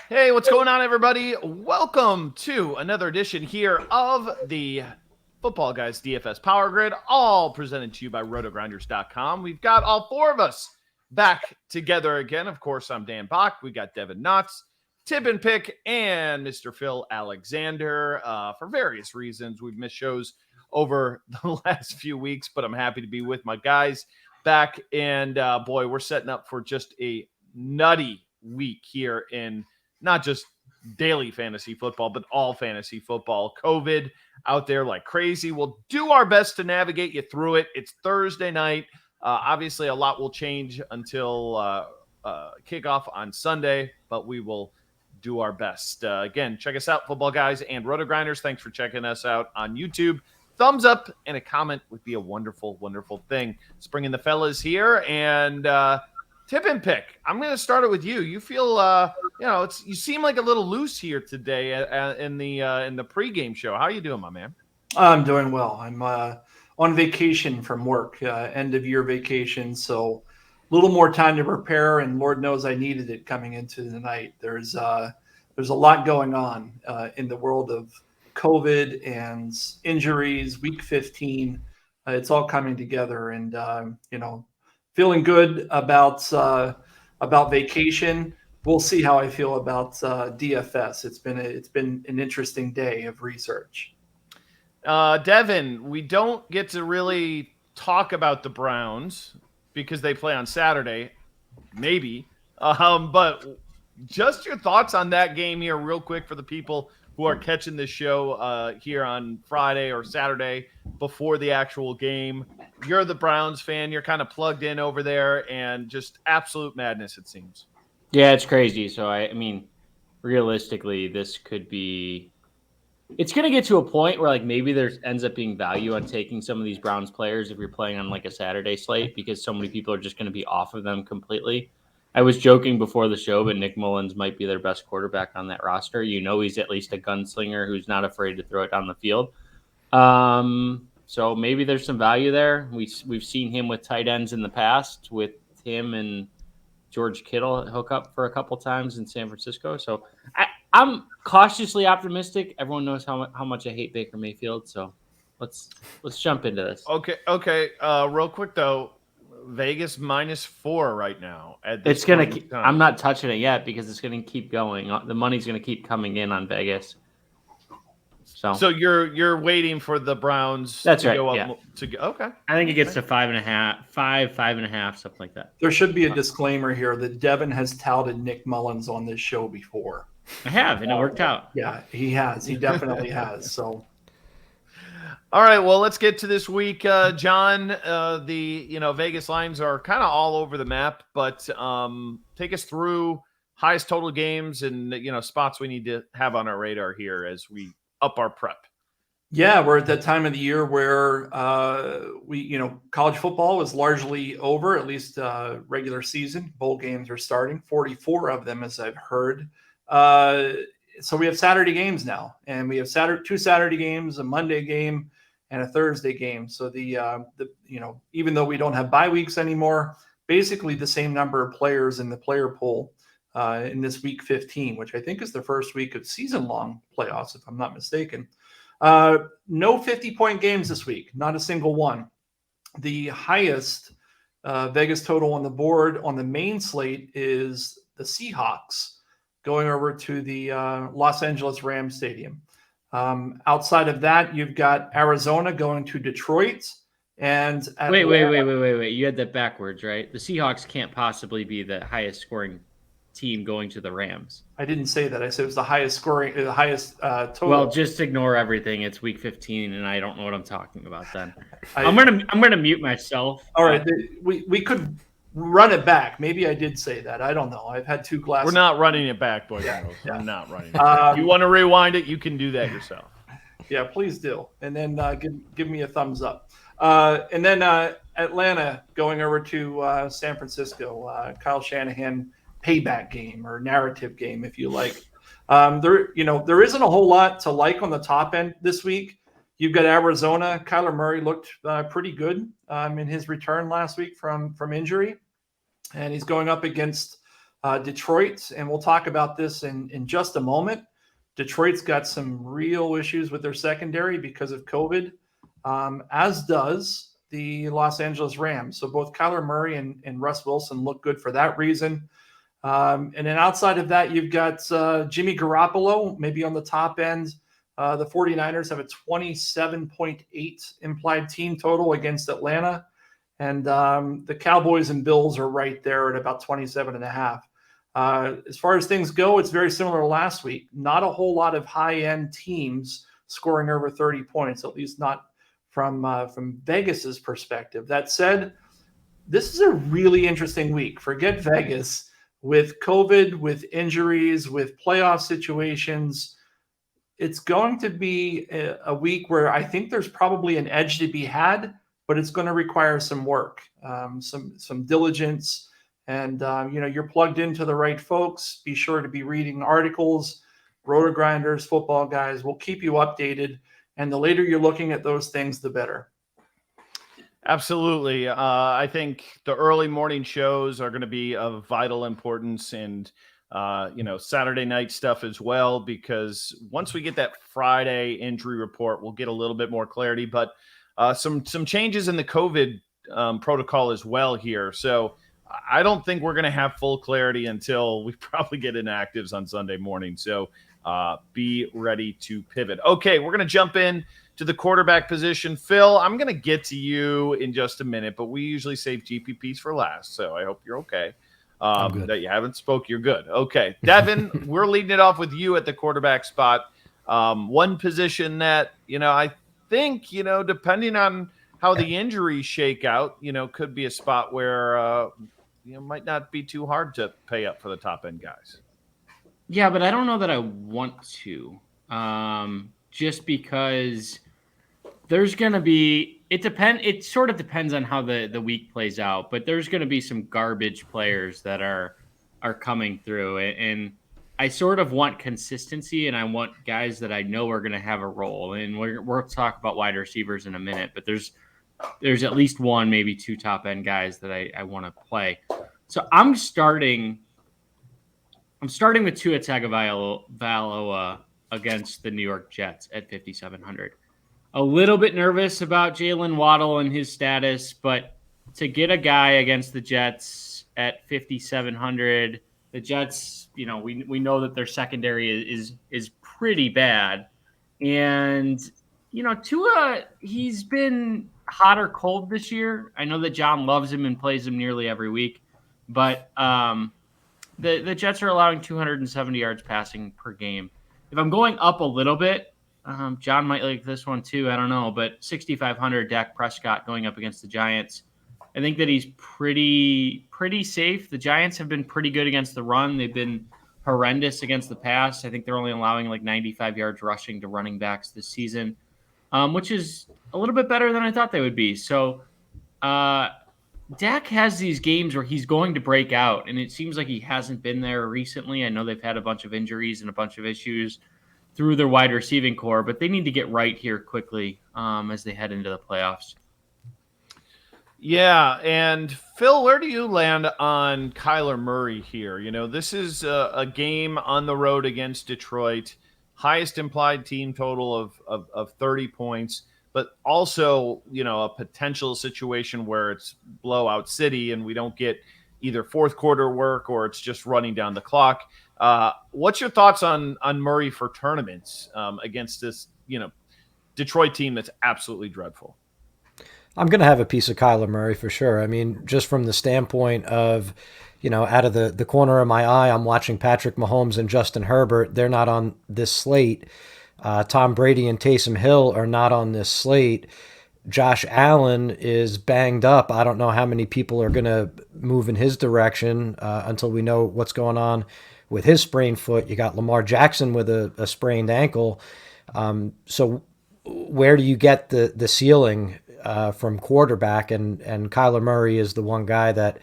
Hey, what's going on, everybody? Welcome to another edition here of the Football Guys DFS Power Grid, all presented to you by RotoGrinders.com. We've got all four of us back together again. Of course, I'm Dan Bach. We got Devin Knotts, Tip and Pick, and Mr. Phil Alexander. For various reasons, we've missed shows over the last few weeks, but I'm happy to be with my guys back. And boy, we're setting up for just a nutty week here in not just daily fantasy football, but all fantasy football. COVID out there like crazy. We'll do our best to navigate you through it. It's Thursday night. Obviously, a lot will change until kickoff on Sunday, but we will do our best. Again, check us out, Football Guys and RotoGrinders. Thanks for checking us out on YouTube. Thumbs up and a comment would be a wonderful, wonderful thing. Let's bring in the fellas here and Tip and Pick. I'm going to start it with you. You feel, you seem like a little loose here today in the pregame show. How are you doing, my man? I'm doing well. I'm on vacation from work, end of year vacation, so a little more time to prepare. And Lord knows I needed it coming into the night. There's a lot going on in the world of COVID and injuries. Week 15, it's all coming together, and feeling good about vacation. We'll see how I feel about DFS. It's been an interesting day of research. Devin, we don't get to really talk about the Browns because they play on Saturday, maybe. But just your thoughts on that game here real quick for the people who are catching this show here on Friday or Saturday before the actual game. You're the Browns fan. You're kind of plugged in over there, and just absolute madness, it seems. Yeah, it's crazy. So, I mean, realistically, this could be – it's going to get to a point where, like, maybe there ends up being value on taking some of these Browns players if you're playing on, like, a Saturday slate because so many people are just going to be off of them completely. I was joking before the show, but Nick Mullins might be their best quarterback on that roster. You know he's at least a gunslinger who's not afraid to throw it down the field. So maybe there's some value there. We've seen him with tight ends in the past, with him and George Kittle hook up for a couple times in San Francisco. So I'm cautiously optimistic. Everyone knows how much I hate Baker Mayfield. So let's jump into this. Okay. Real quick though, Vegas -4 right now. I'm not touching it yet because it's gonna keep going. The money's gonna keep coming in on Vegas. So you're waiting for the Browns That's to right, go up yeah. to go. Okay. I think it gets to 5.5, something like that. There should be a disclaimer here that Devin has touted Nick Mullins on this show before. I have, and it worked out. Yeah, he has. He definitely has. So, all right. Well, let's get to this week, John. The Vegas lines are kind of all over the map, but take us through highest total games and spots we need to have on our radar here as we up our prep. Yeah, we're at that time of the year where college football is largely over, at least regular season. Bowl games are starting, 44 of them, as I've heard. So we have Saturday games now, and we have two Saturday games, a Monday game, and a Thursday game. So even though we don't have bye weeks anymore, basically the same number of players in the player pool in this week 15, which I think is the first week of season-long playoffs, if I'm not mistaken. No 50-point games this week, not a single one. The highest Vegas total on the board on the main slate is the Seahawks going over to the Los Angeles Rams Stadium. Outside of that, you've got Arizona going to Detroit. And wait. You had that backwards, right? The Seahawks can't possibly be the highest scoring team going to the Rams. I didn't say that. I said it was the highest scoring, the highest total. Well, just ignore everything. It's week 15, and I don't know what I'm talking about. Then I'm gonna mute myself. All right, we could run it back. Maybe I did say that. I don't know. I've had two glasses. We're not running it back, boys and girls. We're not running it back. You want to rewind it? You can do that yourself. Yeah, please do. And then give me a thumbs up. And then Atlanta going over to San Francisco. Kyle Shanahan payback game or narrative game, if you like. There isn't a whole lot to like on the top end this week. You've got Arizona. Kyler Murray looked pretty good in his return last week from injury. And he's going up against Detroit, and we'll talk about this in just a moment. Detroit's got some real issues with their secondary because of COVID, as does the Los Angeles Rams. So both Kyler Murray and Russ Wilson look good for that reason. And then outside of that, you've got Jimmy Garoppolo, maybe on the top end. The 49ers have a 27.8 implied team total against Atlanta. And the Cowboys and Bills are right there at about 27.5. As far as things go, it's very similar to last week. Not a whole lot of high-end teams scoring over 30 points, at least not from Vegas's perspective. That said, this is a really interesting week. Forget Vegas. With COVID, with injuries, with playoff situations, it's going to be a week where I think there's probably an edge to be had, but it's going to require some work, some diligence, and you're plugged into the right folks. Be sure to be reading articles, RotoGrinders, Footballguys. We'll keep you updated, and the later you're looking at those things, the better. Absolutely. I think the early morning shows are going to be of vital importance, and Saturday night stuff as well, because once we get that Friday injury report, we'll get a little bit more clarity, but some changes in the COVID protocol as well here. So I don't think we're going to have full clarity until we probably get inactives on Sunday morning. So be ready to pivot. Okay, we're going to jump in to the quarterback position. Phil, I'm going to get to you in just a minute, but we usually save GPPs for last, so I hope you're okay. That you haven't spoke, you're good. Okay, Devin, we're leading it off with you at the quarterback spot. One position that, I think, depending on how the injuries shake out, could be a spot where, might not be too hard to pay up for the top end guys. Yeah, but I don't know that I want to, just because there's going to be, it sort of depends on how the week plays out, but there's going to be some garbage players that are coming through, and I sort of want consistency, and I want guys that I know are going to have a role. And we'll talk about wide receivers in a minute, but there's at least one, maybe two top end guys that I want to play. So I'm starting with Tua Tagovailoa against the New York Jets at 5,700. A little bit nervous about Jalen Waddle and his status, but to get a guy against the Jets at 5,700, the Jets, we know that their secondary is pretty bad. And, Tua, he's been hot or cold this year. I know that John loves him and plays him nearly every week, but the Jets are allowing 270 yards passing per game. If I'm going up a little bit, John might like this one too. I don't know, but 6,500 Dak Prescott going up against the Giants. I think that he's pretty safe. The Giants have been pretty good against the run. They've been horrendous against the pass. I think they're only allowing like 95 yards rushing to running backs this season, which is a little bit better than I thought they would be. So Dak has these games where he's going to break out, and it seems like he hasn't been there recently. I know they've had a bunch of injuries and a bunch of issues through their wide receiving core, but they need to get right here quickly as they head into the playoffs. Yeah, and Phil, where do you land on Kyler Murray here? This is a game on the road against Detroit, highest implied team total of 30 points, but also, a potential situation where it's blowout city and we don't get either fourth quarter work or it's just running down the clock. What's your thoughts on Murray for tournaments against this, Detroit team that's absolutely dreadful? I'm going to have a piece of Kyler Murray for sure. I mean, just from the standpoint of, out of the corner of my eye, I'm watching Patrick Mahomes and Justin Herbert. They're not on this slate. Tom Brady and Taysom Hill are not on this slate. Josh Allen is banged up. I don't know how many people are going to move in his direction until we know what's going on with his sprained foot. You got Lamar Jackson with a sprained ankle. So where do you get the ceiling from quarterback? And Kyler Murray is the one guy that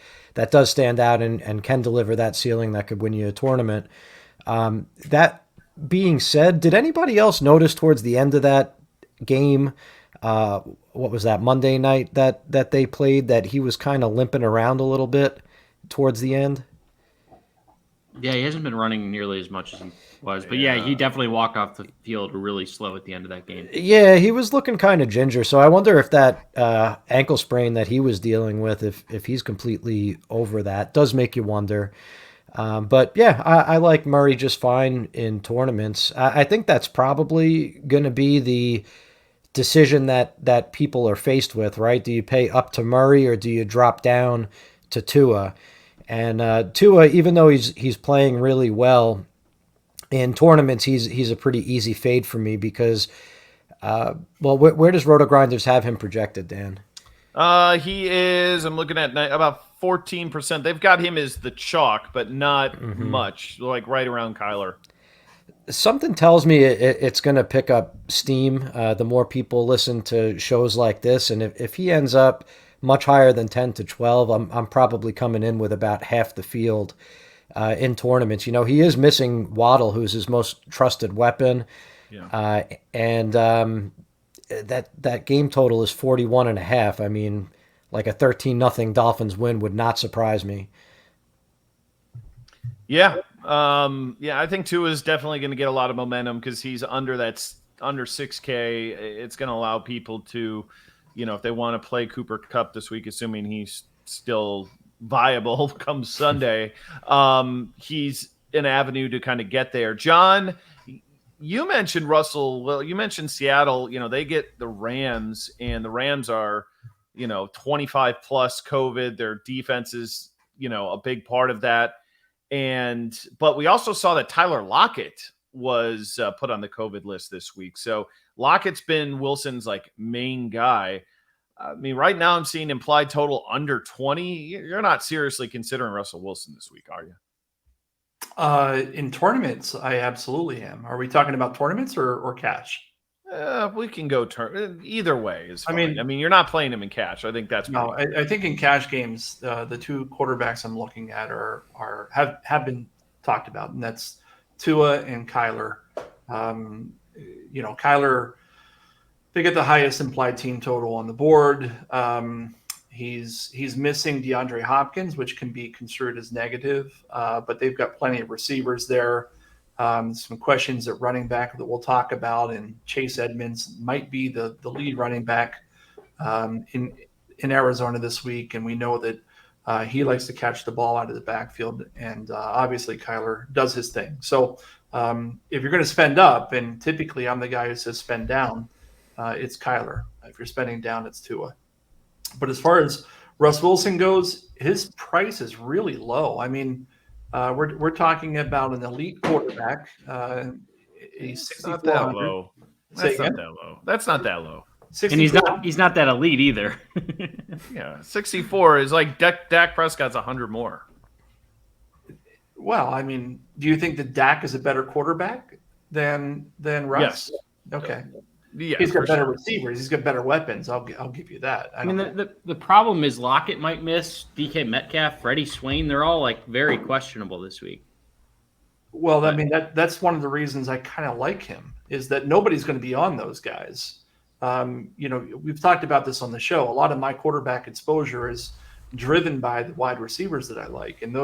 does stand out and can deliver that ceiling that could win you a tournament. That being said, did anybody else notice towards the end of that game, what was that, Monday night that they played, that he was kind of limping around a little bit towards the end? Yeah, he hasn't been running nearly as much as he was. But yeah, he definitely walked off the field really slow at the end of that game. Yeah, he was looking kind of ginger. So I wonder if that ankle sprain that he was dealing with, if he's completely over that, does make you wonder. But yeah, I like Murray just fine in tournaments. I think that's probably going to be the decision that people are faced with, right? Do you pay up to Murray or do you drop down to Tua? And Tua, even though he's playing really well in tournaments, he's a pretty easy fade for me because, where does RotoGrinders have him projected, Dan? He is. I'm looking at about 14%. They've got him as the chalk, but not much. Like right around Kyler. Something tells me it's going to pick up steam the more people listen to shows like this, and if he ends up much higher than 10 to 12, I'm probably coming in with about half the field in tournaments. You know, he is missing Waddle, who's his most trusted weapon, and that game total is 41.5. I mean, like a 13-0 Dolphins win would not surprise me. Yeah. I think Tua is definitely going to get a lot of momentum because he's under 6K. It's going to allow people to, if they want to play Cooper Kupp this week, assuming he's still viable come Sunday, he's an avenue to kind of get there. John, you mentioned Russell. Well, you mentioned Seattle. They get the Rams, and the Rams are, 25 plus COVID. Their defense is, a big part of that. But we also saw that Tyler Lockett was put on the COVID list this week. So Lockett's been Wilson's main guy. I mean, right now I'm seeing implied total under 20. You're not seriously considering Russell Wilson this week, are you? In tournaments, I absolutely am. Are we talking about tournaments or cash? We can go either way is fine. I mean, you're not playing him in cash. I think that's no. I think in cash games, the two quarterbacks I'm looking at have been talked about, and that's Tua and Kyler. Kyler, they get the highest implied team total on the board. He's missing DeAndre Hopkins, which can be construed as negative, but they've got plenty of receivers there. Some questions at running back that we'll talk about, and Chase Edmonds might be the lead running back in Arizona this week, and we know that he likes to catch the ball out of the backfield, and obviously Kyler does his thing. So if you're going to spend up, and typically I'm the guy who says spend down, it's Kyler. If you're spending down, it's Tua. But as far as Russ Wilson goes, his price is really low. I mean, we're talking about an elite quarterback. He's 64. Not that low. That's not that low. That's not that low. 64. And he's not that elite either. Yeah, 64 is like Dak Prescott's 100 more. Well, I mean, do you think that Dak is a better quarterback than Russ? Yes. Okay. Yeah, he's got better receivers. He's got better weapons. I'll give you that. I mean, the problem is Lockett might miss, DK Metcalf, Freddie Swain. They're all very questionable this week. Well, I mean, that's one of the reasons I kind of like him is that nobody's going to be on those guys. We've talked about this on the show. A lot of my quarterback exposure is driven by the wide receivers that I like, and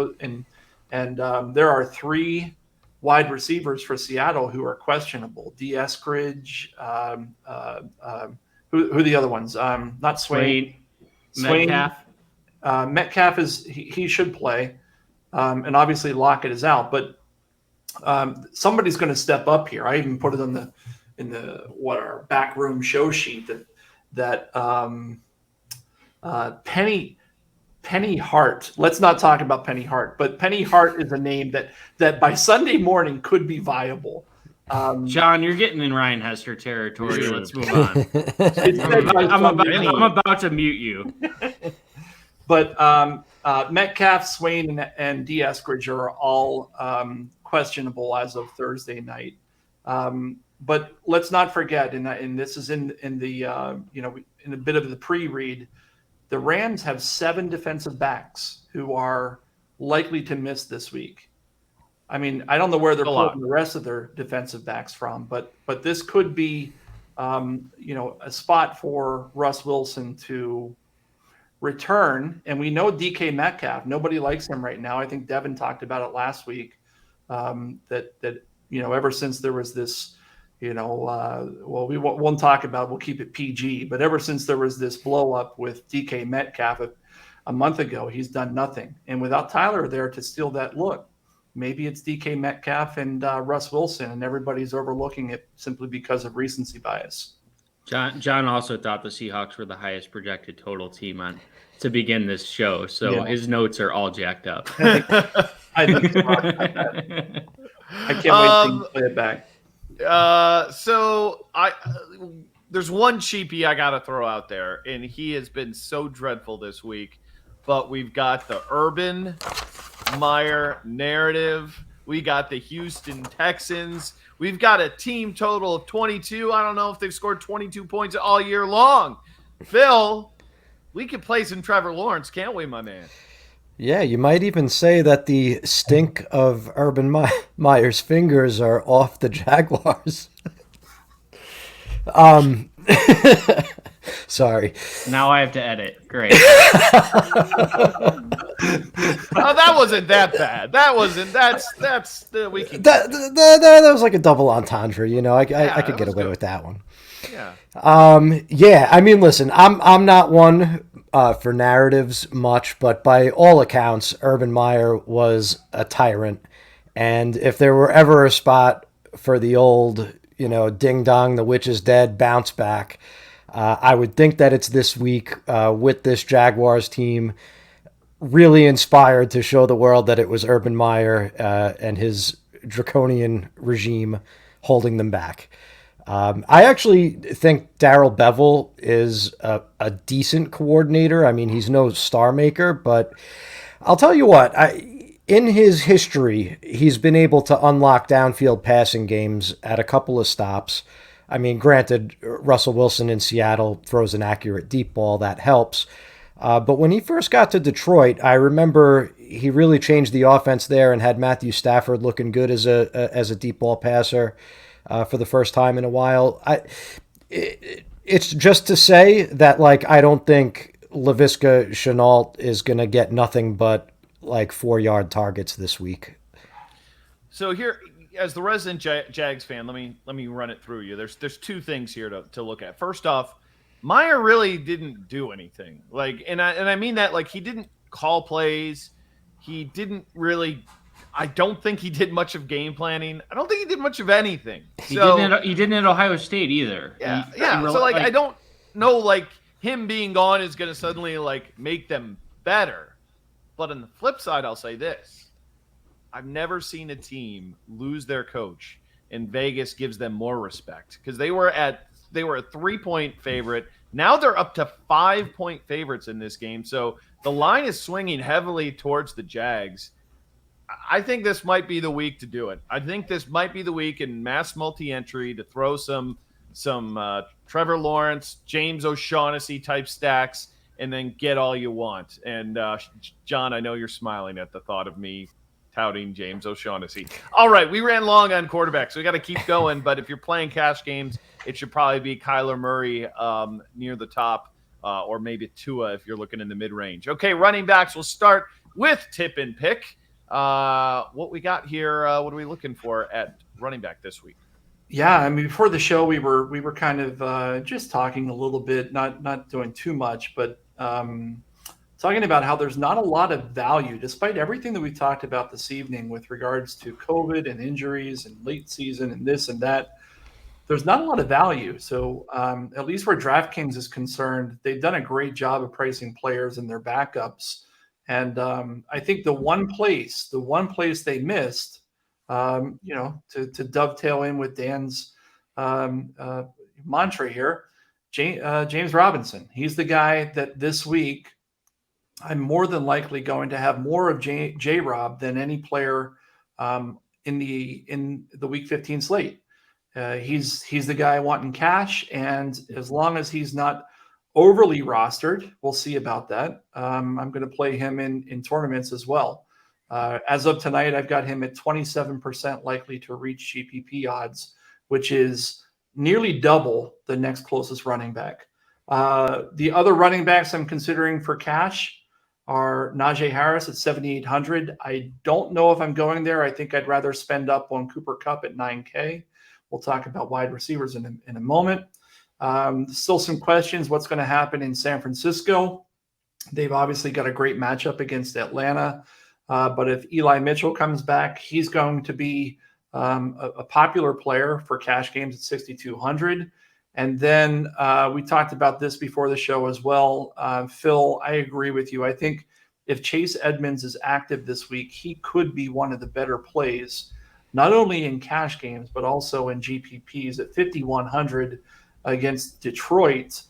there are three wide receivers for Seattle who are questionable. D. Eskridge, who are the other ones? Not Swain. Metcalf. Metcalf he should play, and obviously Lockett is out. But somebody's going to step up here. I even put it in our backroom show sheet that Penny Hart. Let's not talk about Penny Hart, but Penny Hart is a name that by Sunday morning could be viable. John, you're getting in Ryan Hester territory. Let's move on. I'm about to mute you. But Metcalf, Swain, and D. Eskridge are all questionable as of Thursday night. But let's not forget, and this is in a bit of the pre-read. The Rams have 7 defensive backs who are likely to miss this week. I mean, I don't know where they're pulling the rest of their defensive backs from, but this could be, a spot for Russ Wilson to return. And we know DK Metcalf. Nobody likes him right now. I think Devin talked about it last week. that ever since there was this, well, we won't talk about, we'll keep it PG, but ever since there was this blow up with DK Metcalf a month ago, he's done nothing. And without Tyler there to steal that look, maybe it's DK Metcalf and Russ Wilson, and everybody's overlooking it simply because of recency bias. John also thought the Seahawks were the highest projected total team to begin this show, so his notes are all jacked up. I think I can't wait to play it back. So there's one cheapie I gotta throw out there, and he has been so dreadful this week. But we've got the Urban Meyer narrative. We got the Houston Texans. We've got a team total of 22. I don't know if they've scored 22 points all year long. Phil, we could play some Trevor Lawrence, can't we, my man? Yeah, you might even say that the stink of Urban Meyer's fingers are off the Jaguars. Sorry. Now I have to edit. Great. Oh, that wasn't that bad. That's the weekend. That was like a double entendre, I could get away with that one. Yeah. Yeah. I mean, listen, I'm not one for narratives much, but by all accounts, Urban Meyer was a tyrant, and if there were ever a spot for the old, ding dong, the witch is dead, bounce back, I would think that it's this week with this Jaguars team really inspired to show the world that it was Urban Meyer and his draconian regime holding them back. I actually think Darrell Bevell is a decent coordinator. I mean, he's no star maker, but I'll tell you what, in his history, he's been able to unlock downfield passing games at a couple of stops. I mean, granted, Russell Wilson in Seattle throws an accurate deep ball. That helps. But when he first got to Detroit, I remember he really changed the offense there and had Matthew Stafford looking good as a deep ball passer for the first time in a while. It's just to say that, I don't think Laviska Shenault is going to get nothing but 4-yard targets this week. So here, as the resident Jags fan, let me run it through you. There's two things here to look at. First off, Meyer really didn't do anything. And I mean that, he didn't call plays. He didn't really. I don't think he did much of game planning. I don't think he did much of anything. He didn't at Ohio State either. Yeah, So I don't know him being gone is going to suddenly make them better. But on the flip side, I'll say this: I've never seen a team lose their coach and Vegas gives them more respect, because they were a 3-point favorite. Now they're up to 5-point favorites in this game. So the line is swinging heavily towards the Jags. I think this might be the week to do it. I think this might be the week in mass multi-entry to throw some Trevor Lawrence, James O'Shaughnessy type stacks, and then get all you want. And John, I know you're smiling at the thought of me touting James O'Shaughnessy. All right, we ran long on quarterbacks, so we got to keep going. But if you're playing cash games, it should probably be Kyler Murray near the top, or maybe Tua if you're looking in the mid-range. Okay, running backs. We'll start with tip and pick. What we got here? What are we looking for at running back this week? Yeah, I mean, before the show, we were kind of just talking a little bit, not doing too much, but talking about how there's not a lot of value, despite everything that we talked about this evening with regards to COVID and injuries and late season and this and that. There's not a lot of value. So at least where DraftKings is concerned, they've done a great job of pricing players and their backups. And I think the one place they missed, to dovetail in with Dan's mantra here, James Robinson. He's the guy that this week I'm more than likely going to have more of J-Rob than any player in the Week 15 slate. He's the guy I want in cash, and as long as he's not overly rostered, we'll see about that. I'm going to play him in tournaments as well. As of tonight, I've got him at 27% likely to reach GPP odds, which is nearly double the next closest running back. The other running backs I'm considering for cash, are Najee Harris at 7,800. I don't know if I'm going there. I think I'd rather spend up on Cooper Kupp at 9K. We'll talk about wide receivers in a moment. Still some questions. What's going to happen in San Francisco? They've obviously got a great matchup against Atlanta. But if Eli Mitchell comes back, he's going to be a popular player for cash games at 6,200. And then we talked about this before the show as well. Phil, I agree with you. I think if Chase Edmonds is active this week, he could be one of the better plays, not only in cash games, but also in GPPs at 5,100 against Detroit,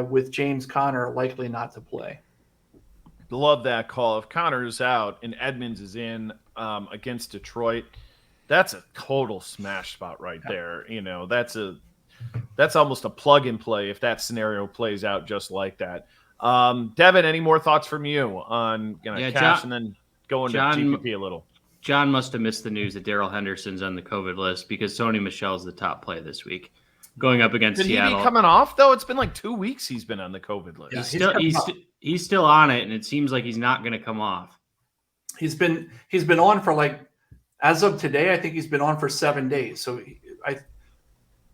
with James Conner likely not to play. Love that call. If Conner's out and Edmonds is in against Detroit, that's a total smash spot right there. That's almost a plug and play if that scenario plays out just like that. Devin, any more thoughts from you on cash and then going to GPP a little? John must have missed the news that Darrell Henderson's on the COVID list because Sony Michel's the top play this week, going up against Seattle. He be coming off though? It's been like 2 weeks he's been on the COVID list. Yeah, he's still on it, and it seems like he's not going to come off. He's been on for as of today, I think he's been on for 7 days. So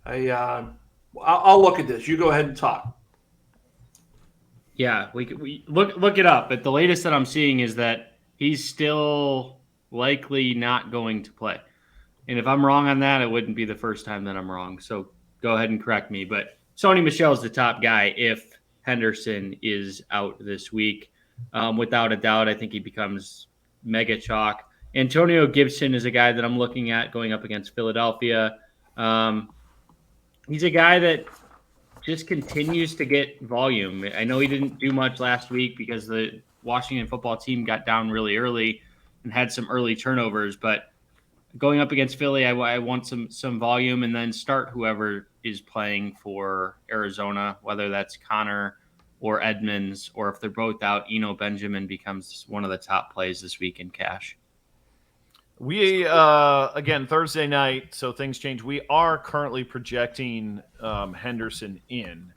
I'll look at this. You go ahead and talk. Yeah, we look it up. But the latest that I'm seeing is that he's still likely not going to play. And if I'm wrong on that, it wouldn't be the first time that I'm wrong. So go ahead and correct me. But Sony Michel is the top guy if Henderson is out this week. Without a doubt, I think he becomes mega chalk. Antonio Gibson is a guy that I'm looking at going up against Philadelphia. He's a guy that just continues to get volume. I know he didn't do much last week because the Washington football team got down really early and had some early turnovers. But going up against Philly, I want some volume, and then start whoever is playing for Arizona, whether that's Connor or Edmonds, or if they're both out, Eno Benjamin becomes one of the top plays this week in cash. We, again, Thursday night, so things change. We are currently projecting Henderson in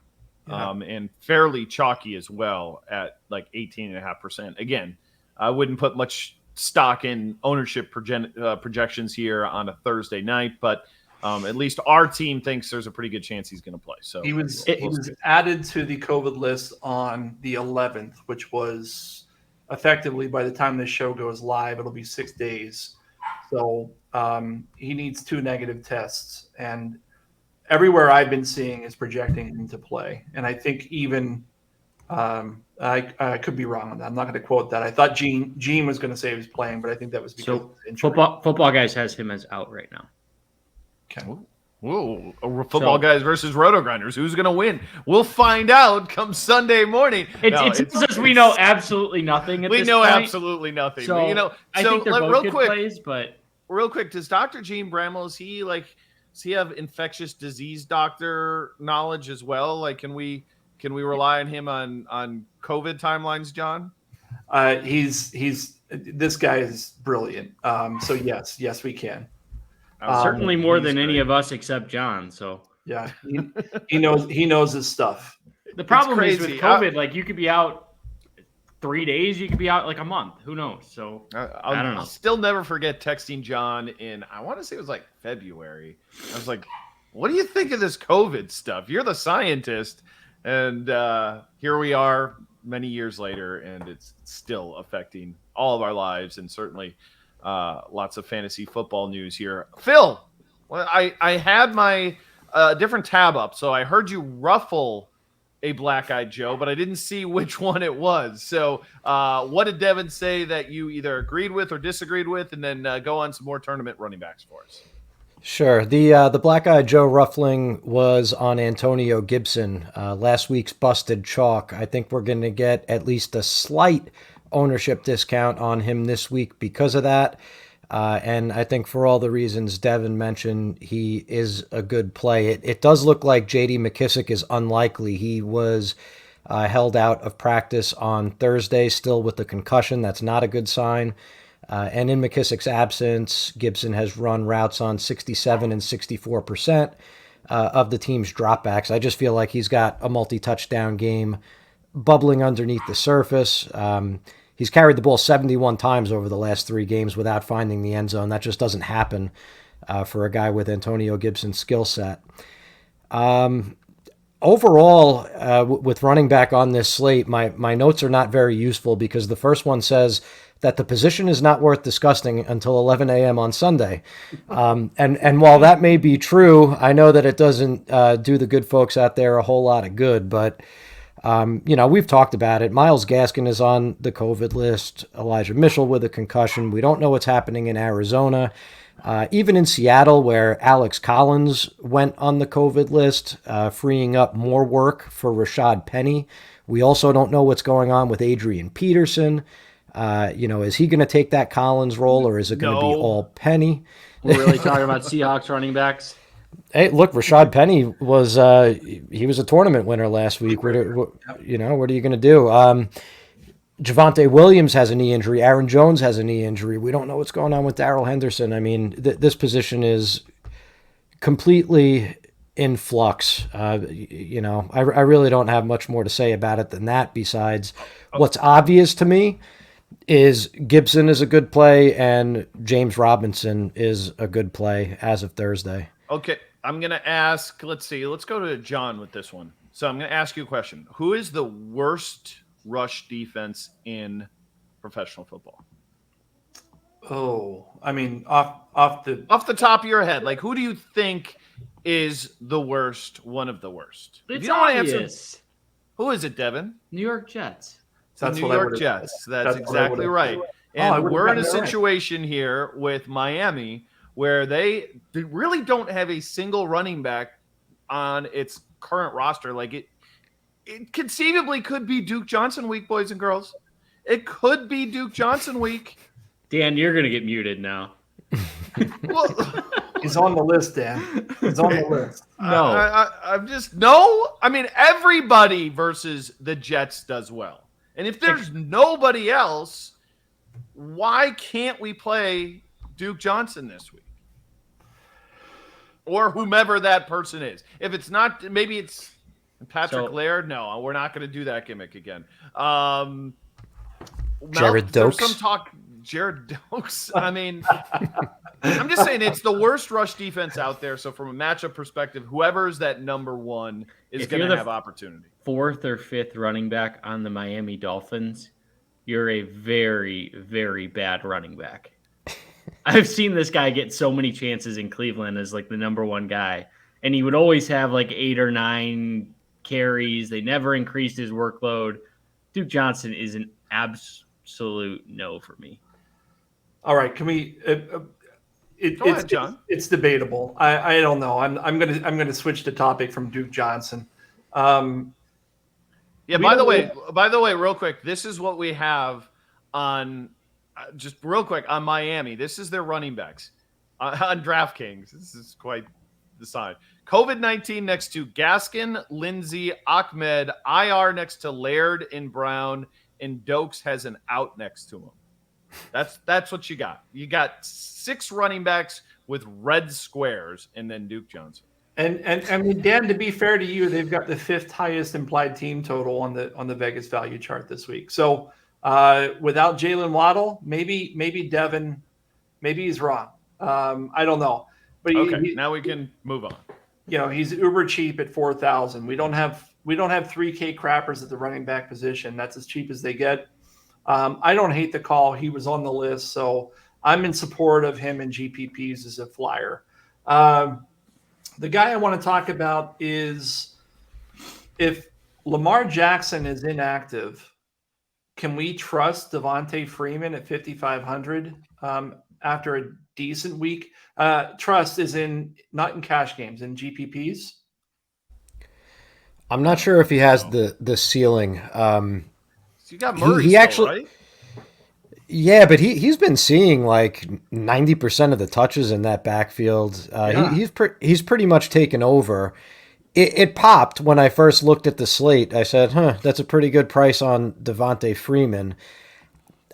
and fairly chalky as well at like 18.5%. Again, I wouldn't put much stock in ownership projections here on a Thursday night, but at least our team thinks there's a pretty good chance he's going to play. So he was added to the COVID list on the 11th, which was effectively, by the time this show goes live, it'll be 6 days. So he needs 2 negative tests, and everywhere I've been seeing is projecting him to play. And I think even I could be wrong on that. I'm not going to quote that. I thought Gene was going to say he was playing, but I think that was because of injury. Football Guys has him as out right now. Okay. Whoa, Football Guys versus RotoGrinders. Who's going to win? We'll find out come Sunday morning. We know absolutely nothing at this point. We know absolutely nothing. So, I think they're both good plays, but real quick, does Dr. Gene Bramwell, does he have infectious disease doctor knowledge as well? Like, can we rely on him on COVID timelines, John? This guy is brilliant. So yes, we can. Certainly more than any of us except John. So yeah, he knows his stuff. The problem is with COVID, you could be out 3 days, you could be out like a month. Who knows? So I don't know. I'll still never forget texting John in, I want to say it was like February. I was like, what do you think of this COVID stuff? You're the scientist. And here we are many years later, and it's still affecting all of our lives, and certainly lots of fantasy football news here. Phil, I had my different tab up, so I heard you ruffle a Black-Eyed Joe, but I didn't see which one it was. So what did Devin say that you either agreed with or disagreed with, and then go on some more tournament running backs for us? Sure. The Black-Eyed Joe ruffling was on Antonio Gibson, last week's busted chalk. I think we're going to get at least a slight ownership discount on him this week because of that. And I think for all the reasons Devin mentioned, he is a good play. It does look like J.D. McKissic is unlikely. He was held out of practice on Thursday, still with the concussion. That's not a good sign. And in McKissic's absence, Gibson has run routes on 67 and 64% of the team's dropbacks. I just feel like he's got a multi-touchdown game bubbling underneath the surface. He's carried the ball 71 times over the last 3 games without finding the end zone. That just doesn't happen for a guy with Antonio Gibson's skill set. Overall, with running back on this slate, my notes are not very useful because the first one says that the position is not worth discussing until 11 a.m. on Sunday. And while that may be true, I know that it doesn't do the good folks out there a whole lot of good, but we've talked about it. Myles Gaskin is on the COVID list. Elijah Mitchell with a concussion. We don't know what's happening in Arizona. Even in Seattle, where Alex Collins went on the COVID list, freeing up more work for Rashad Penny. We also don't know what's going on with Adrian Peterson. Is he going to take that Collins role, or is it going to be all Penny? We're really talking about Seahawks running backs. Hey, look, Rashad Penny was he was a tournament winner last week. What are you going to do? Javonte Williams has a knee injury. Aaron Jones has a knee injury. We don't know what's going on with Darrell Henderson. I mean, this position is completely in flux. I really don't have much more to say about it than that, besides what's obvious to me is Gibson is a good play and James Robinson is a good play as of Thursday. Okay, I'm going to ask, let's go to John with this one. So I'm going to ask you a question. Who is the worst rush defense in professional football? Oh, I mean, off the top of your head, like who do you think is the worst, one of the worst? It's if you don't want to obvious. answer, who is it, Devin? New York Jets. The New York Jets. That's exactly right. And we're in a situation here with Miami where they really don't have a single running back on its current roster. Like it conceivably could be Duke Johnson week, boys and girls. It could be Duke Johnson week. Dan, you're going to get muted now. Well, he's on the list, Dan. He's on the list. No. I'm just, no. I mean, everybody versus the Jets does well. And if there's nobody else, why can't we play Duke Johnson this week? Or whomever that person is. If it's not, maybe it's Patrick Laird. No, we're not going to do that gimmick again. Jared Dokes. There's some talk, Jared Dokes. I mean, I'm just saying it's the worst rush defense out there. So from a matchup perspective, whoever's that number one is going to have opportunity. 4th or 5th running back on the Miami Dolphins, you're a very, very bad running back. I've seen this guy get so many chances in Cleveland as like the number one guy, and he would always have like 8 or 9 carries. They never increased his workload. Duke Johnson is an absolute no for me. All right, can we? Go ahead, John. It's debatable. I don't know. I'm gonna switch the topic from Duke Johnson. Yeah. By the way, real quick, this is what we have on. Just real quick on Miami. This is their running backs on DraftKings. This is quite the sign. COVID-19 next to Gaskin, Lindsey, Ahmed, IR next to Laird and Brown, and Dokes has an out next to him. That's what you got. You got 6 running backs with red squares, and then Duke Johnson. And I mean, Dan, to be fair to you, they've got the 5th highest implied team total on the Vegas value chart this week. So without Jalen Waddle, maybe Devin, maybe he's wrong. I don't know. But now we can move on. He's uber cheap at 4,000. We don't have 3K crappers at the running back position. That's as cheap as they get. I don't hate the call. He was on the list, so I'm in support of him in GPPs as a flyer. The guy I want to talk about is if Lamar Jackson is inactive, can we trust Devonta Freeman at 5,500 after a decent week? Trust is not in cash games, in GPPs. I'm not sure if he has the ceiling. So you got Murray he still, actually, right? Yeah, but he's been seeing like 90% of the touches in that backfield. He's pretty much taken over. It popped when I first looked at the slate. I said, that's a pretty good price on Devonta Freeman.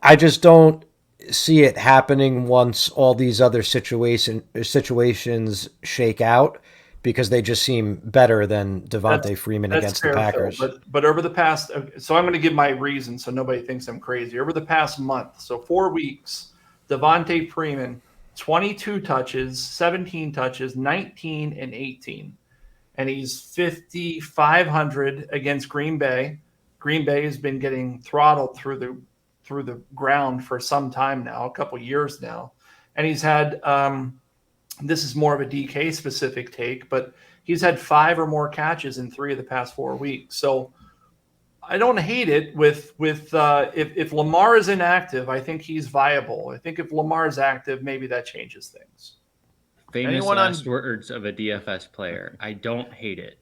I just don't see it happening once all these other situations shake out, because they just seem better than Devonta Freeman against the Packers. Phil, but over the past, so I'm going to give my reason so nobody thinks I'm crazy. Over the past month, so 4 weeks, Devonta Freeman, 22 touches, 17 touches, 19 and 18. And he's 5,500 against Green Bay. Green Bay has been getting throttled through the ground for some time now, a couple years now. And he's had this is more of a DK specific take, but he's had 5 or more catches in 3 of the past 4 weeks. So I don't hate it with if Lamar is inactive, I think he's viable. I think if Lamar is active, maybe that changes things. Famous last words of a DFS player. I don't hate it.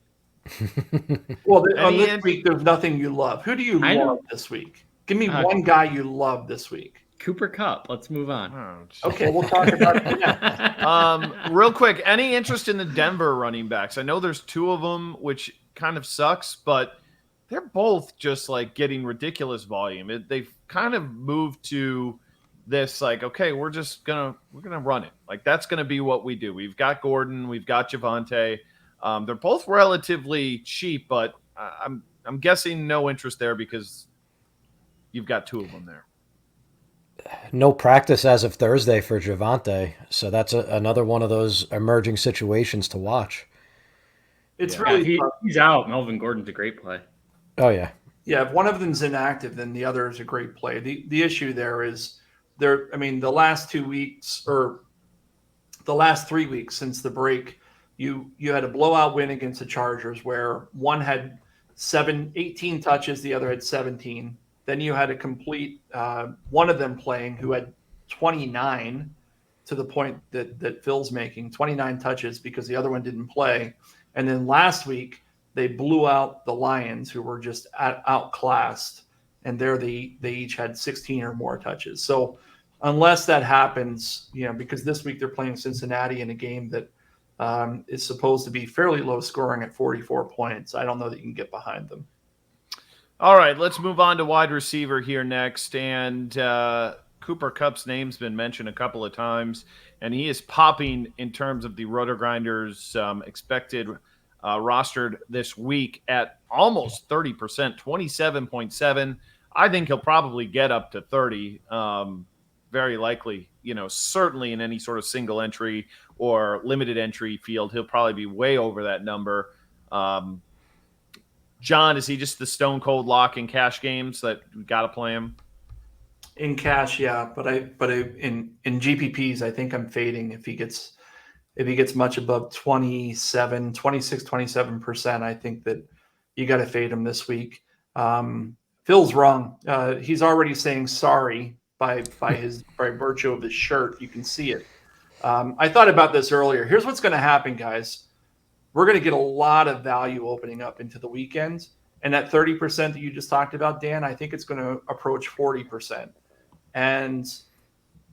Well, on this week, there's nothing you love. Who do you love this week? Give me one guy you love this week. Cooper Kupp. Let's move on. Oh, okay, we'll talk about it next. Real quick, any interest in the Denver running backs? I know there's 2 of them, which kind of sucks, but they're both just like getting ridiculous volume. They've kind of moved to this like, okay, we're gonna run it. Like that's gonna be what we do. We've got Gordon, we've got Javonte. They're both relatively cheap, but I'm guessing no interest there because you've got 2 of them there. No practice as of Thursday for Javonte, so that's another one of those emerging situations to watch. It's really he's out. Melvin Gordon's a great play. Oh yeah, yeah. If one of them's inactive, then the other is a great play. The issue there is I mean, the last 2 weeks or the last 3 weeks since the break, you had a blowout win against the Chargers where one had 18 touches, the other had 17. Then you had a complete one of them playing who had 29 to the point that Phil's making 29 touches because the other one didn't play. And then last week they blew out the Lions, who were just outclassed, and they each had 16 or more touches. So unless that happens, because this week they're playing Cincinnati in a game that is supposed to be fairly low scoring at 44 points, I don't know that you can get behind them. All right, let's move on to wide receiver here next. And Cooper Kupp's name's been mentioned a couple of times, and he is popping in terms of the RotoGrinders expected rostered this week at almost 30%, 27.7. I think he'll probably get up to 30, very likely. Certainly in any sort of single entry or limited entry field, he'll probably be way over that number. John, is he just the stone cold lock in cash games that we got to play him? In cash, yeah, but in GPPs, I think I'm fading if he gets much above 27%. I think that you got to fade him this week. Phil's wrong. He's already saying sorry by virtue of his shirt. You can see it. I thought about this earlier. Here's what's going to happen, guys. We're going to get a lot of value opening up into the weekend. And that 30% that you just talked about, Dan, I think it's going to approach 40%. And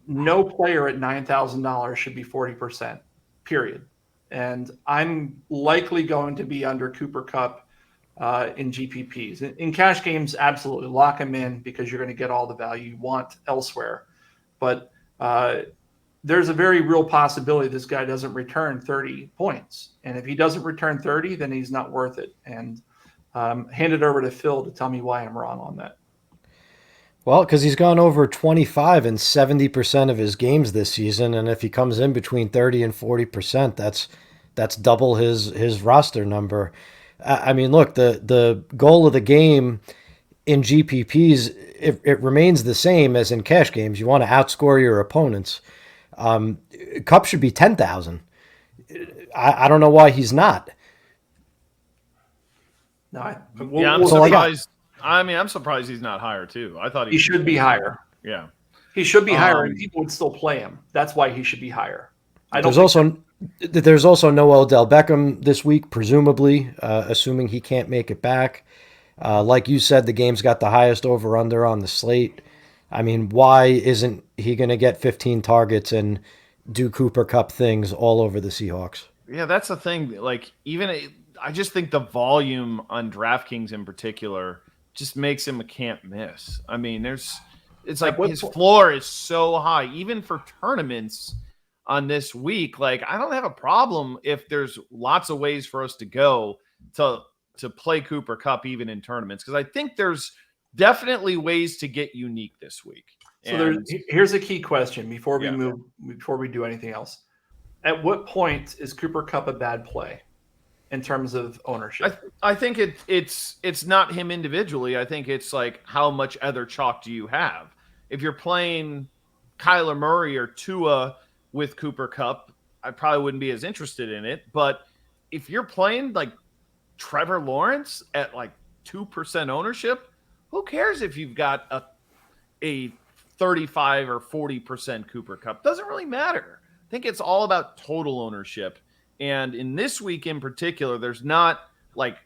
no player at $9,000 should be 40%, period. And I'm likely going to be under Cooper Kupp in GPPs. In cash games, absolutely lock him in because you're going to get all the value you want elsewhere. But there's a very real possibility this guy doesn't return 30 points. And if he doesn't return 30, then he's not worth it. And hand it over to Phil to tell me why I'm wrong on that. Well, because he's gone over 25 in 70% of his games this season. And if he comes in between 30 and 40%, that's double his roster number. I mean, look, the goal of the game in GPPs, it remains the same as in cash games. You want to outscore your opponents. Kupp should be 10,000. I don't know why he's not. No, I'm surprised. I'm surprised he's not higher too. I thought he should be higher. Yeah, he should be higher, and people would still play him. That's why he should be higher. There's also no Odell Beckham this week, presumably, assuming he can't make it back. Like you said, the game's got the highest over/under on the slate. I mean, why isn't he going to get 15 targets and do Cooper Kupp things all over the Seahawks? Yeah, that's the thing. Like, I just think the volume on DraftKings in particular just makes him a can't miss. I mean, it's like his floor is so high, even for tournaments. on this week, like I don't have a problem if there's lots of ways for us to go to play Cooper Kupp even in tournaments, because I think there's definitely ways to get unique this week. So here's a key question before we do anything else. At what point is Cooper Kupp a bad play in terms of ownership? I think it's not him individually. I think it's like how much other chalk do you have? If you're playing Kyler Murray or Tua with Cooper Kupp, I probably wouldn't be as interested in it. But if you're playing like Trevor Lawrence at like 2% ownership, who cares if you've got a 35 or 40% Cooper Kupp? Doesn't really matter. I think it's all about total ownership. And in this week in particular, there's not like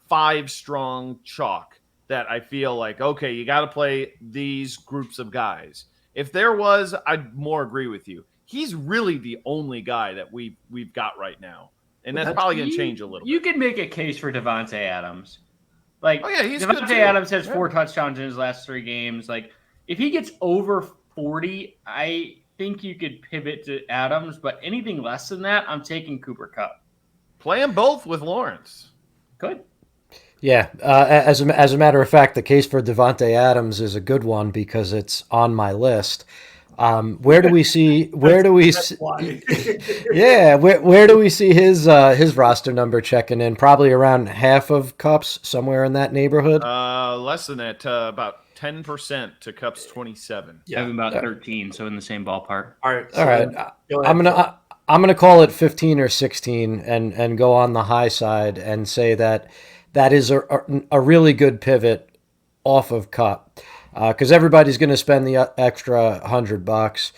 5 strong chalk that I feel like, okay, you got to play these groups of guys. If there was, I'd more agree with you. He's really the only guy that we've got right now. And that's probably going to change a little bit. You could make a case for Davante Adams. Like, he's good Davante too. Adams has 4 touchdowns in his last 3 games. Like, if he gets over 40, I think you could pivot to Adams. But anything less than that, I'm taking Cooper Kupp. Play them both with Lawrence. Good. Yeah, as a matter of fact, the case for Davante Adams is a good one because it's on my list. Where do we see his roster number checking in? Probably around half of Kupp's, somewhere in that neighborhood. Less than that, about 10% to Kupp's 27. Yeah, I'm about 13, so in the same ballpark. All right. All right. I'm gonna call it 15 or 16 and go on the high side and say that is a really good pivot off of Kupp. Because everybody's going to spend the extra $100.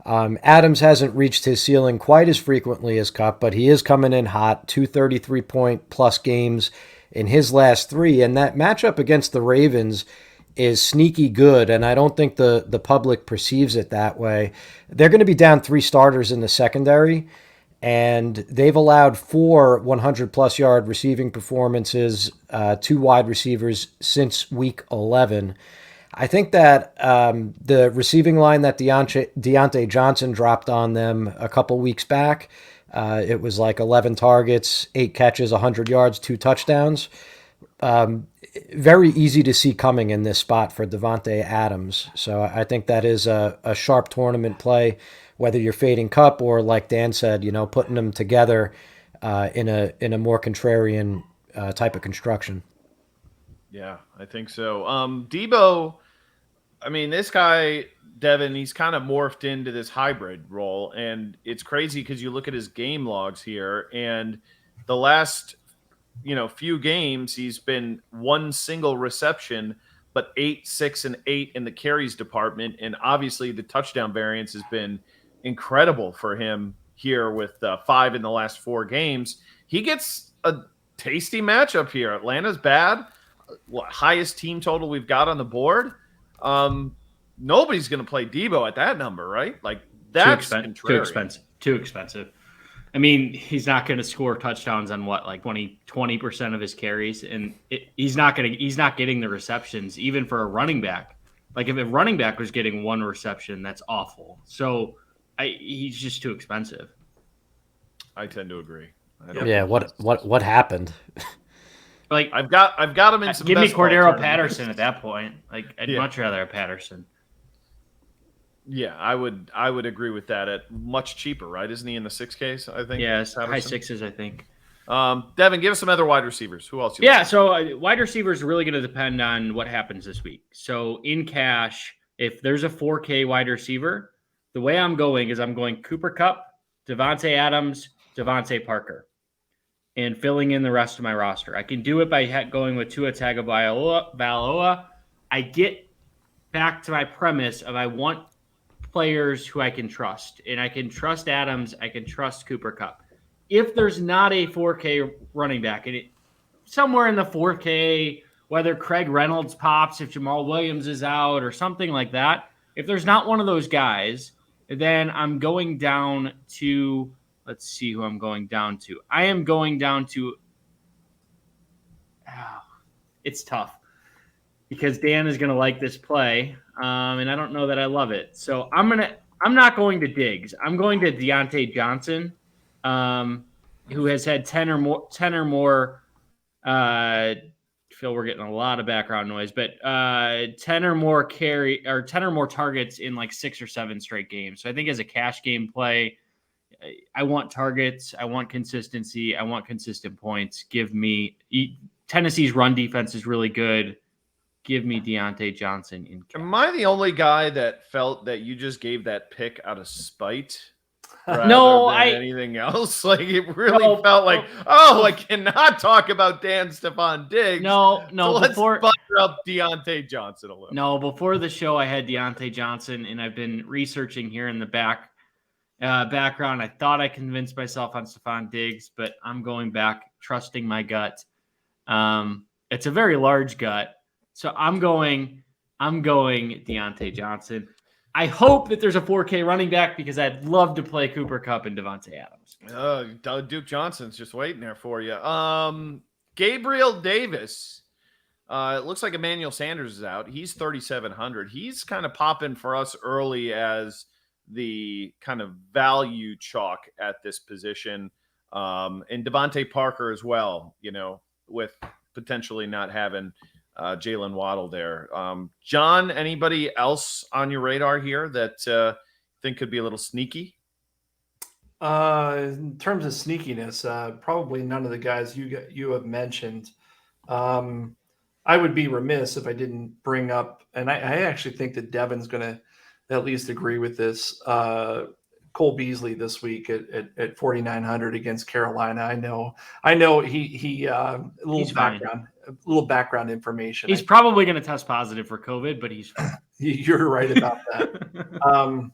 Adams hasn't reached his ceiling quite as frequently as Kupp, but he is coming in hot. 233-point plus games in his last 3, and that matchup against the Ravens is sneaky good, and I don't think the public perceives it that way. They're going to be down 3 starters in the secondary, and they've allowed 4 100-plus yard receiving performances, 2 wide receivers since week 11. I think that the receiving line that Deontay Johnson dropped on them a couple weeks back, it was like 11 targets, 8 catches, 100 yards, 2 touchdowns. Very easy to see coming in this spot for Davante Adams. So I think that is a sharp tournament play, whether you're fading Kupp or, like Dan said, putting them together in a more contrarian type of construction. Yeah, I think so. Debo, I mean, this guy, Devin, he's kind of morphed into this hybrid role, and it's crazy because you look at his game logs here, and the last, few games, he's been 1 single reception, but 8, 6, and 8 in the carries department, and obviously the touchdown variance has been incredible for him here with 5 in the last 4 games. He gets a tasty matchup here. Atlanta's bad. Highest team total we've got on the board. Nobody's going to play Debo at that number, right? Like that's too expensive. I mean, he's not going to score touchdowns on what, like 20% of his carries, and he's not getting the receptions even for a running back. Like if a running back was getting 1 reception, that's awful. So he's just too expensive. I tend to agree. Yeah. What happened? Like I've got him in some. Give me Cordero Patterson at that point. Like I'd much rather have Patterson. Yeah, I would agree with that. At much cheaper, right? Isn't he in the 6Ks? I think. Yeah, high 6s, I think. Devin, give us some other wide receivers. Who else? So wide receivers are really going to depend on what happens this week. So in cash, if there's a 4K wide receiver, the way I'm going is I'm going Cooper Kupp, Davante Adams, Devontae Parker, and filling in the rest of my roster. I can do it by going with Tua Tagavailoa. I get back to my premise of I want players who I can trust. And I can trust Adams. I can trust Cooper Kupp. If there's not a 4K running back, and somewhere in the 4K, whether Craig Reynolds pops, if Jamal Williams is out or something like that, if there's not one of those guys, then I'm going down to – let's see who I'm going down to. I am going down to it's tough because Dan is going to like this play, and I don't know that I love it. So I'm going to I'm not going to Diggs. I'm going to Deontay Johnson, who has had 10 or more. Phil, we're getting a lot of background noise, but 10 or more 10 or more targets in like 6 or 7 straight games. So I think as a cash game play, I want targets. I want consistency. I want consistent points. Tennessee's run defense is really good. Give me Deontay Johnson in cash. Am I the only guy that felt that you just gave that pick out of spite? No, anything else. Like it really felt like, I cannot talk about Stephon Diggs. No. So let's butter up Deontay Johnson a little. No, before the show, I had Deontay Johnson, and I've been researching here in the background. I thought I convinced myself on Stephon Diggs, but I'm going back, trusting my gut. It's a very large gut, so I'm going Deontay Johnson. I hope that there's a 4K running back because I'd love to play Cooper Kupp and Davante Adams. Duke Johnson's just waiting there for you. Gabriel Davis. It looks like Emmanuel Sanders is out. He's 3,700. He's kind of popping for us early as the kind of value chalk at this position. And Devontae Parker as well, with potentially not having Jalen Waddle there. John, anybody else on your radar here that think could be a little sneaky? In terms of sneakiness, probably none of the guys you have mentioned. I would be remiss if I didn't bring up, and I actually think that Devin's going to at least agree with this. Cole Beasley this week at 4,900 against Carolina. I know he a little background information. He's probably going to test positive for COVID, but he's fine. You're right about that.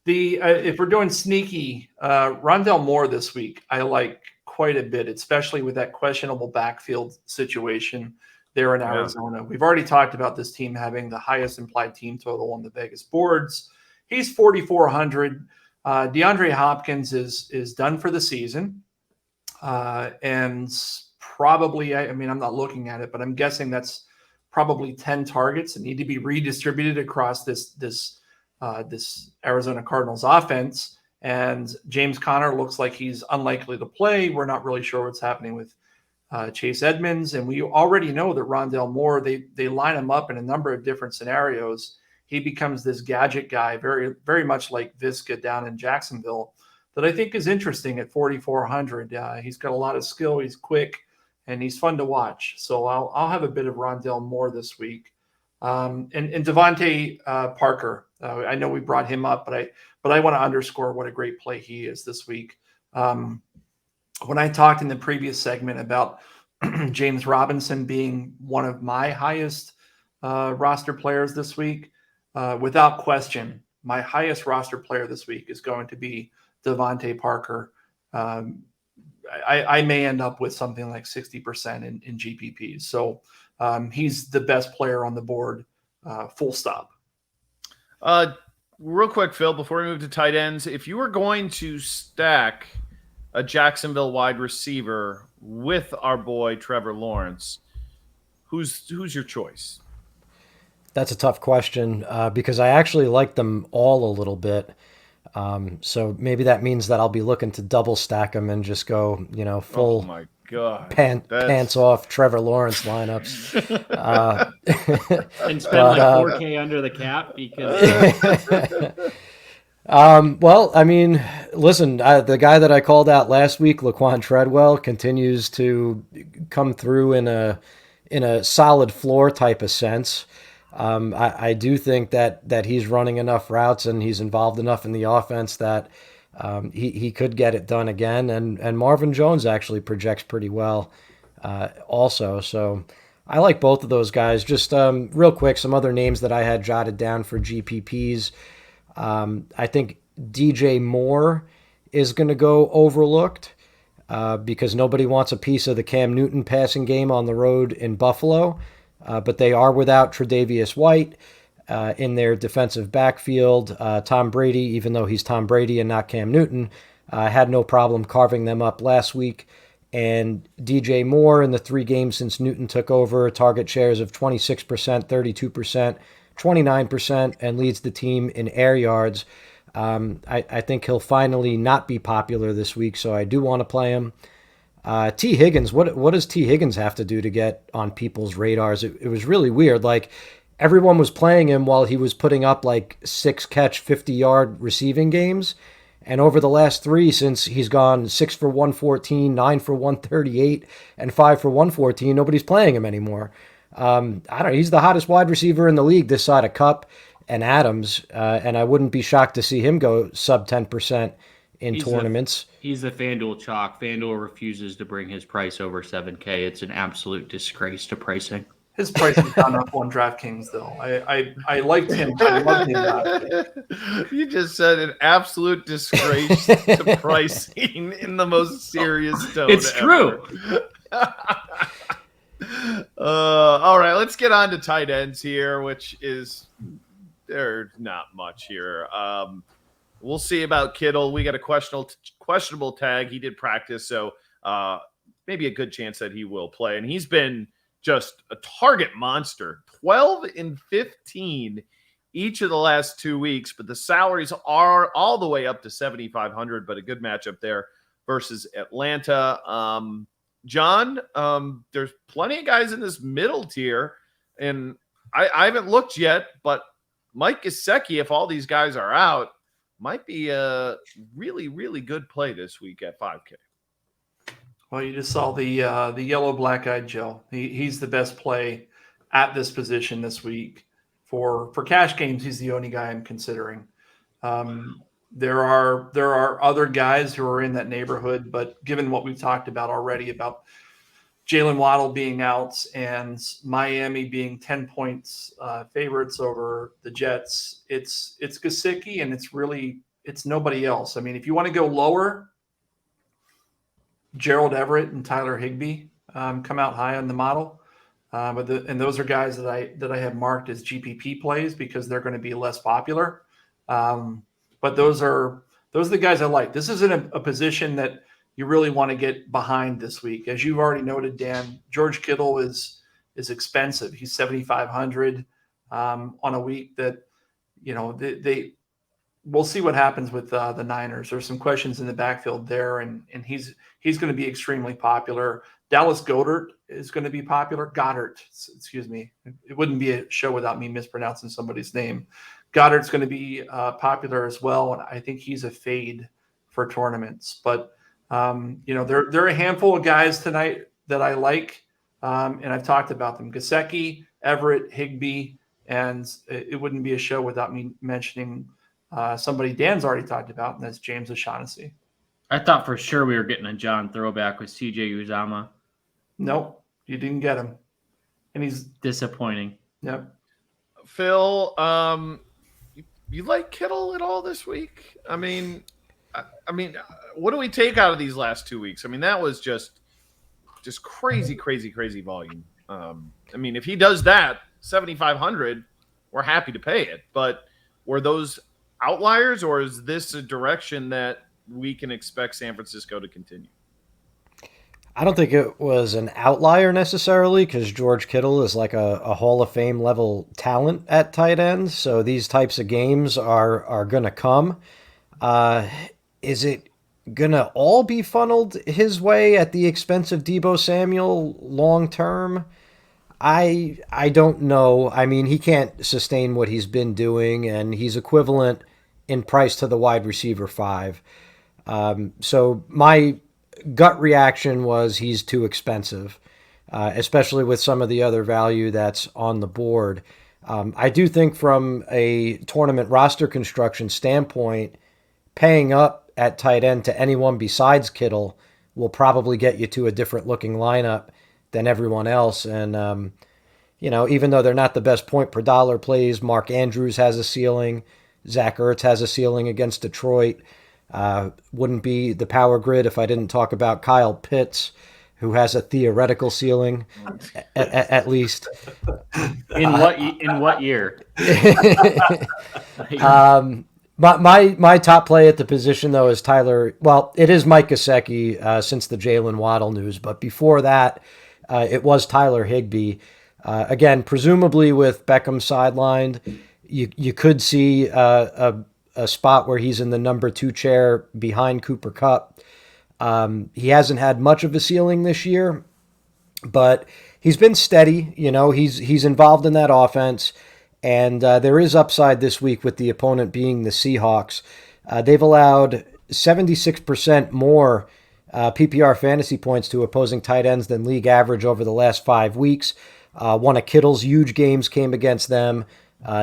If we're doing sneaky, Rondell Moore this week, I like quite a bit, especially with that questionable backfield situation there in Arizona. We've already talked about this team having the highest implied team total on the Vegas boards. He's 4,400. DeAndre Hopkins is done for the season. And probably, I'm not looking at it, but I'm guessing that's probably 10 targets that need to be redistributed across this Arizona Cardinals offense. And James Conner looks like he's unlikely to play. We're not really sure what's happening with Chase Edmonds. And we already know that Rondell Moore, they line him up in a number of different scenarios. He becomes this gadget guy, very, very much like Visca down in Jacksonville, that I think is interesting at 4,400. He's got a lot of skill. He's quick, and he's fun to watch. So I'll have a bit of Rondell Moore this week. And Devontae Parker. I know we brought him up, but I want to underscore what a great play he is this week. When I talked in the previous segment about James Robinson being one of my highest roster players this week, without question, my highest roster player this week is going to be Devontae Parker. I may end up with something like 60% in GPPs. So he's the best player on the board, full stop. Real quick, Phil, before we move to tight ends, if you were going to stack a Jacksonville wide receiver with our boy Trevor Lawrence, who's your choice? That's a tough question because I actually like them all a little bit. So maybe that means that I'll be looking to double stack them and just go, full oh my God. Pants off Trevor Lawrence lineups. And spend like 4K under the cap because... Well, listen, the guy that I called out last week, Laquan Treadwell, continues to come through in a solid floor type of sense. I do think that he's running enough routes and he's involved enough in the offense that he could get it done again. And Marvin Jones actually projects pretty well also. So I like both of those guys. Just real quick, some other names that I had jotted down for GPPs. I think DJ Moore is going to go overlooked because nobody wants a piece of the Cam Newton passing game on the road in Buffalo. But they are without Tre'Davious White in their defensive backfield. Tom Brady, even though he's Tom Brady and not Cam Newton, had no problem carving them up last week. And DJ Moore in the 3 games since Newton took over, target shares of 26%, 32%, 29%, and leads the team in air yards. I think he'll finally not be popular this week, so I do want to play him. T. Higgins, what does T. Higgins have to do to get on people's radars? It was really weird. Like, everyone was playing him while he was putting up like 6-catch, 50-yard receiving games. And over the last 3, since he's gone 6 for 114, 9 for 138, and 5 for 114, nobody's playing him anymore. I don't know. He's the hottest wide receiver in the league this side of Kupp and Adams, and I wouldn't be shocked to see him go sub 10% in tournaments. He's the FanDuel chalk. FanDuel refuses to bring his price over 7K. It's an absolute disgrace to pricing. His price has gone up on DraftKings, though. I liked him. I loved him. You just said an absolute disgrace to pricing in the most serious tone. It's true. All right, let's get on to tight ends here, which is there's not much here. We'll see about Kittle. We got a questionable tag. He did practice, so maybe a good chance that he will play. And he's been just a target monster, 12 and 15 each of the last 2 weeks, but the salaries are all the way up to 7,500, but a good matchup there versus Atlanta. John, there's plenty of guys in this middle tier, and I haven't looked yet, but Mike Gesicki, if all these guys are out, might be a really, really good play this week at 5K. Well, you just saw the yellow black-eyed Joe. He's the best play at this position this week. For cash games, he's the only guy I'm considering. There are other guys who are in that neighborhood, but given what we've talked about already about Jalen Waddle being out and Miami being 10 points favorites over the Jets, it's Gesicki, and it's nobody else. I mean, if you want to go lower, Gerald Everett and Tyler Higbee come out high on the model, and those are guys that I have marked as GPP plays because they're going to be less popular. But those are the guys I like. This isn't a position that you really want to get behind this week, as you've already noted, Dan. George Kittle is expensive. He's 7,500 on a week that we'll see what happens with the Niners. There's some questions in the backfield there, and he's going to be extremely popular. Dallas Goedert is going to be popular. Goddard, excuse me. It wouldn't be a show without me mispronouncing somebody's name. Goddard's going to be popular as well, and I think he's a fade for tournaments. But there are a handful of guys tonight that I like, and I've talked about them: Gesicki, Everett, Higbee, and it wouldn't be a show without me mentioning somebody Dan's already talked about, and that's James O'Shaughnessy. I thought for sure we were getting a John throwback with CJ Uzama. Nope, you didn't get him, and he's disappointing. Yep. Phil, you like Kittle at all this week? I mean, what do we take out of these last 2 weeks? I mean, that was just crazy volume. I mean, if he does that, 7,500, we're happy to pay it. But were those outliers, or is this a direction that we can expect San Francisco to continue? I don't think it was an outlier necessarily, because George Kittle is like a Hall of Fame level talent at tight end. So these types of games are going to come. Is it going to all be funneled his way at the expense of Deebo Samuel long term? I don't know. I mean, he can't sustain what he's been doing, and he's equivalent in price to the wide receiver 5. So my gut reaction was he's too expensive, especially with some of the other value that's on the board. I do think from a tournament roster construction standpoint, paying up at tight end to anyone besides Kittle will probably get you to a different looking lineup than everyone else. And, even though they're not the best point per dollar plays, Mark Andrews has a ceiling. Zach Ertz has a ceiling against Detroit. Wouldn't be the power grid if I didn't talk about Kyle Pitts, who has a theoretical ceiling, at least. In what year? My top play at the position, though, is Tyler. Well, it is Mike Gesicki since the Jalen Waddle news, but before that, it was Tyler Higbee. Again, presumably with Beckham sidelined, you could see a a spot where he's in the number 2 chair behind Cooper Kupp. He hasn't had much of a ceiling this year, but he's been steady. He's involved in that offense, and there is upside this week with the opponent being the Seahawks. They've allowed 76% more PPR fantasy points to opposing tight ends than league average over the last 5 weeks. One of Kittle's huge games came against them.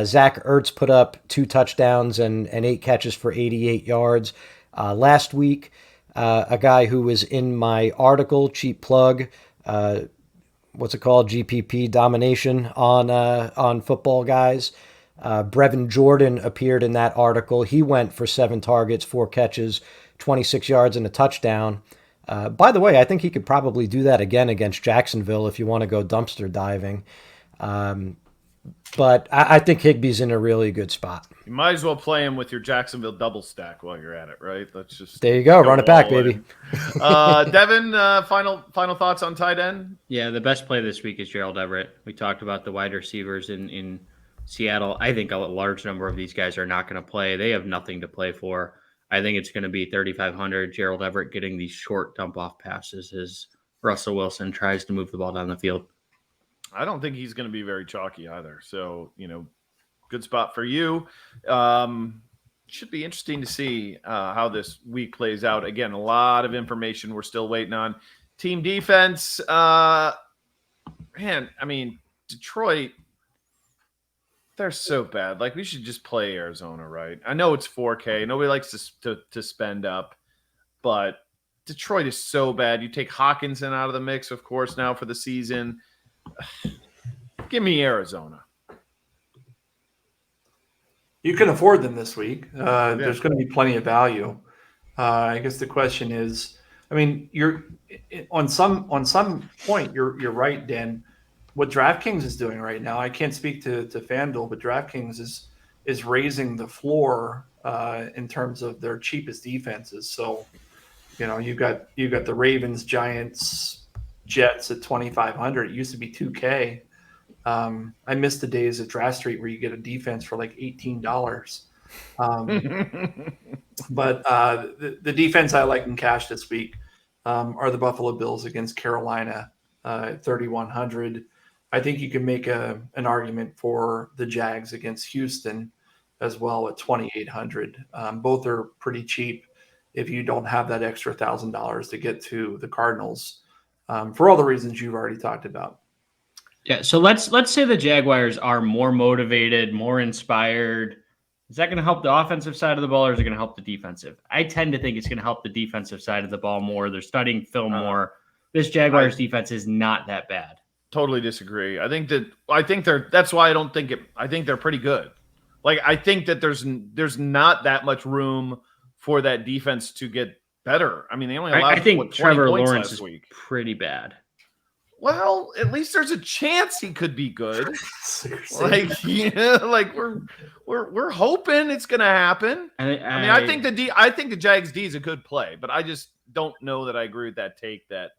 Zach Ertz put up 2 touchdowns and 8 catches for 88 yards. Last week, a guy who was in my article, cheap plug, what's it called? GPP domination on Football Guys. Brevin Jordan appeared in that article. He went for 7 targets, 4 catches, 26 yards, and a touchdown. By the way, I think he could probably do that again against Jacksonville if you want to go dumpster diving. But I think Higbee's in a really good spot. You might as well play him with your Jacksonville double stack while you're at it, right? Let's just there you go, run it back, baby. Devin, final thoughts on tight end? Yeah, the best play this week is Gerald Everett. We talked about the wide receivers in Seattle. I think a large number of these guys are not going to play. They have nothing to play for. I think it's going to be 3,500. Gerald Everett getting these short dump-off passes as Russell Wilson tries to move the ball down the field. I don't think he's going to be very chalky either. So, good spot for you. Should be interesting to see how this week plays out. Again, a lot of information we're still waiting on. Team defense, Detroit, they're so bad. Like, we should just play Arizona, right? I know it's 4K. Nobody likes to spend up, but Detroit is so bad. You take Hawkinson out of the mix, of course, now for the season. Give me Arizona. You can afford them this week. There's going to be plenty of value. I guess the question is, you're on some point. You're right, Dan. What DraftKings is doing right now, I can't speak to FanDuel, but DraftKings is raising the floor in terms of their cheapest defenses. So, you've got the Ravens, Giants, Jets at 2,500. It used to be 2K. I miss the days of Draft Street where you get a defense for like $18. But the defense I like in cash this week are the Buffalo Bills against Carolina at 3,100. I think you can make an argument for the Jags against Houston as well at 2,800. Both are pretty cheap if you don't have that extra $1,000 to get to the Cardinals for all the reasons you've already talked about. Yeah, so let's say the Jaguars are more motivated, more inspired. Is that going to help the offensive side of the ball, or is it going to help the defensive? I tend to think it's going to help the defensive side of the ball more. They're studying film more. This Jaguars defense is not that bad. Totally disagree. I think that's why I think they're pretty good. Like, I think that there's not that much room for that defense to get better. I mean, they only allowed I think Trevor Lawrence is week. Pretty bad. Well, at least there's a chance he could be good. Seriously. We're hoping it's going to happen. I think the Jags D is a good play, but I just don't know that I agree with that take that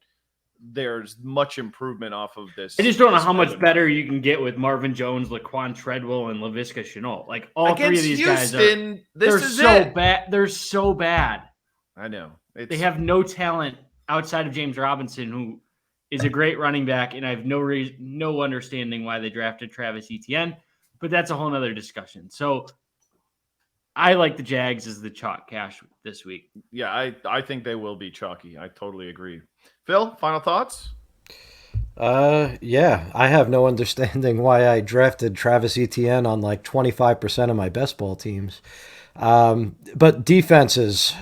there's much improvement off of this. I just don't know how much better you can get with Marvin Jones, Laquan Treadwell, and Laviska Shenault. Like, all against three of these Houston, guys they're so bad. They're so bad. I know. They have no talent outside of James Robinson, who is a great running back, and I have no understanding why they drafted Travis Etienne, but that's a whole nother discussion. So I like the Jags as the chalk cash this week. Yeah, I think they will be chalky. I totally agree. Phil, final thoughts? Yeah, I have no understanding why I drafted Travis Etienne on like 25% of my best ball teams. But defenses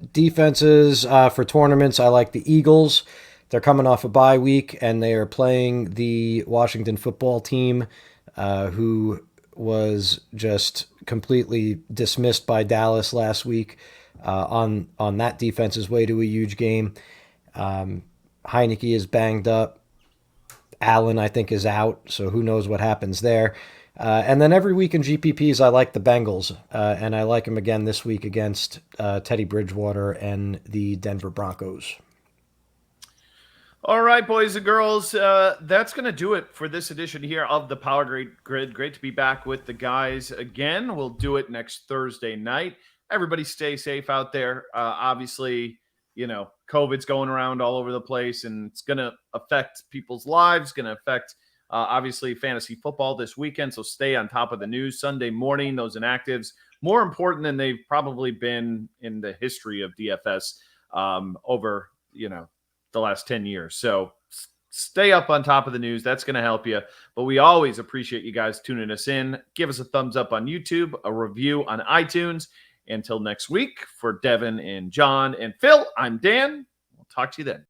for tournaments, I like the Eagles. They're coming off a bye week, and they are playing the Washington football team, who was just completely dismissed by Dallas last week on that defense's way to a huge game. Heineke is banged up. Allen, I think, is out, so who knows what happens there. And then every week in GPPs, I like the Bengals, and I like them again this week against Teddy Bridgewater and the Denver Broncos. All right, boys and girls, that's going to do it for this edition here of the Power Grid. Great to be back with the guys again. We'll do it next Thursday night. Everybody stay safe out there. Obviously, COVID's going around all over the place, and it's going to affect people's lives, going to affect, obviously, fantasy football this weekend. So stay on top of the news. Sunday morning, those inactives, more important than they've probably been in the history of DFS over, the last 10 years. So stay up on top of the news. That's going to help you. But we always appreciate you guys tuning us in. Give us a thumbs up on YouTube, a review on iTunes. Until next week, for Devin and John and Phil, I'm Dan. We'll talk to you then.